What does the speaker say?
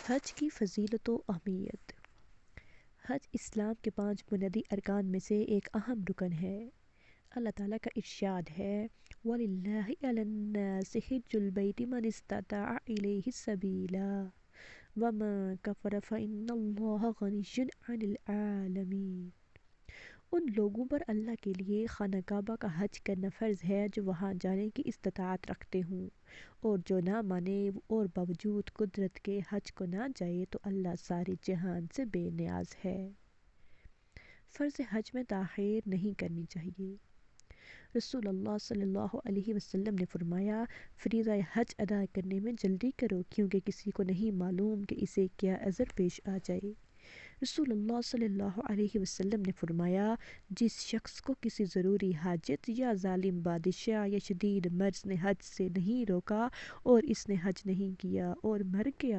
حج کی فضیلت و اہمیت۔ حج اسلام کے 5 بنیادی ارکان میں سے ایک اہم رکن ہے۔ اللہ تعالیٰ کا ارشاد ہے وَلِلَّهِ عَلَى النَّاسِ حِجُّ الْبَيْتِ مَنِ اسْتَطَاعَ إِلَيْهِ سَبِيلًا وَمَن كَفَرَ فَإِنَّ اللَّهَ غَنِيٌّ عَنِ الْعَالَمِينَ۔ ان لوگوں پر اللہ کے لیے خانہ کعبہ کا حج کرنا فرض ہے جو وہاں جانے کی استطاعت رکھتے ہوں، اور جو نہ مانے اور باوجود قدرت کے حج کو نہ جائے تو اللہ سارے جہان سے بے نیاز ہے۔ فرض حج میں تاخیر نہیں کرنی چاہیے۔ رسول اللہ صلی اللہ علیہ وسلم نے فرمایا، فریضہ حج ادا کرنے میں جلدی کرو کیونکہ کسی کو نہیں معلوم کہ اسے کیا عذر پیش آ جائے۔ رسول اللہ صلی اللہ علیہ وسلم نے فرمایا، جس شخص کو کسی ضروری حاجت یا ظالم بادشاہ یا شدید مرض نے حج سے نہیں روکا اور اس نے حج نہیں کیا اور مر گیا